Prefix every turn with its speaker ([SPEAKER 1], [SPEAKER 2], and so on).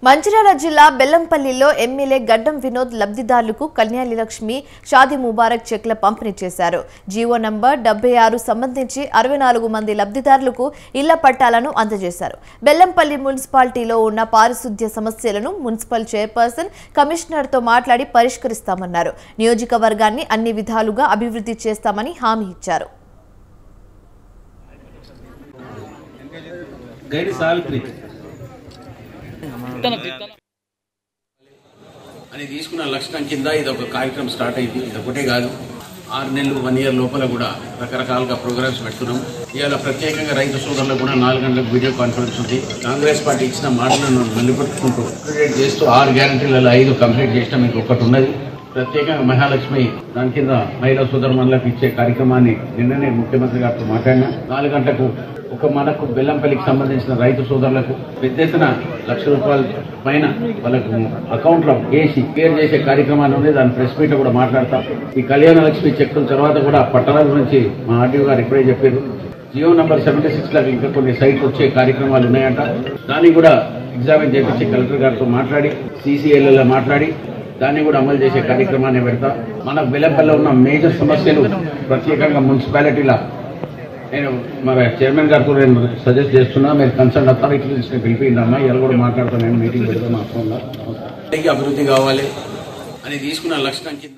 [SPEAKER 1] మంచిర్యాల జిల్లా బెల్లంపల్లిలో ఎమ్మెల్యే గడ్డం వినోద్ లబ్ధిదారులకు కళ్యాణి లక్ష్మి షాదీ ముబారక్ చెక్ల పంపిణీ చేశారు. జీవో నంబర్ 76 సంబంధించి 64 మంది లబ్ధిదారులకు ఇళ్ల పట్టాలను అందజేశారు. బెల్లంపల్లి మున్సిపాలిటీలో ఉన్న పారిశుద్ధ్య సమస్యలను మున్సిపల్ చైర్పర్సన్ కమిషనర్తో మాట్లాడి పరిష్కరిస్తామన్నారు. నియోజకవర్గాన్ని అన్ని విధాలుగా అభివృద్ధి చేస్తామని హామీ ఇచ్చారు.
[SPEAKER 2] అని తీసుకున్న లక్ష్యం కింద ఇది ఒక కార్యక్రమం స్టార్ట్ అయింది. ఇది ఒకటే కాదు, 6 నెలలు 1 ఇయర్ లోపల కూడా రకరకాలుగా ప్రోగ్రామ్స్ పెడుతున్నాం. ఇవాళ ప్రత్యేకంగా రైతు సోదరులకు కూడా 4 గంటలకు వీడియో కాన్ఫరెన్స్ ఉంది. కాంగ్రెస్ పార్టీ ఇచ్చిన మాటలను నిలబెట్టుకుంటూ కంప్లీట్ చేస్తూ 6 గ్యారంటీలలో 5 కంప్లీట్ చేసినా మీకు ఒకటి ఉన్నది. ప్రత్యేకంగా మహాలక్ష్మి దాని కింద మహిళా సోదరులకు ఇచ్చే కార్యక్రమాన్ని నిన్ననే ముఖ్యమంత్రి గారితో మాట్లాడినా. 4 గంటలకు మనకు బెల్లంపల్లికి సంబంధించిన రైతు సోదరులకు పెద్ద ఎత్తున ₹1,00,000 పైన వాళ్ళకు అకౌంట్ లో వేసి క్లియర్ చేసే కార్యక్రమాన్ని ఉంది. దాని ప్రెస్ మీట్ కూడా మాట్లాడతాం. ఈ కళ్యాణ లక్ష్మి చెక్కుల తర్వాత కూడా పట్టణాల గురించి మా ఆర్డీఓ గారు ఇప్పుడే చెప్పారు. జియో నంబర్ 76 లకు ఇంకా కొన్ని సైట్లు వచ్చే కార్యక్రమాలు ఉన్నాయంట. దాన్ని కూడా ఎగ్జామిన్ చేపించి కలెక్టర్ గారితో మాట్లాడి CCLలో మాట్లాడి దాన్ని కూడా అమలు చేసే కార్యక్రమాన్ని పెడతా. మన బెల్లంపల్లిలో ఉన్న మేజర్ సమస్యలు ప్రత్యేకంగా మున్సిపాలిటీల నేను మన చైర్మన్ గారితో నేను సజెస్ట్ చేస్తున్నా, మీరు కన్సర్న్ అథారిటీస్ పిలిపిందమ్మా, ఇలా కూడా మాట్లాడుతాను, నేను మీటింగ్ పెడతాను. అభివృద్ధి కావాలి అని తీసుకున్న లక్ష్యం కింద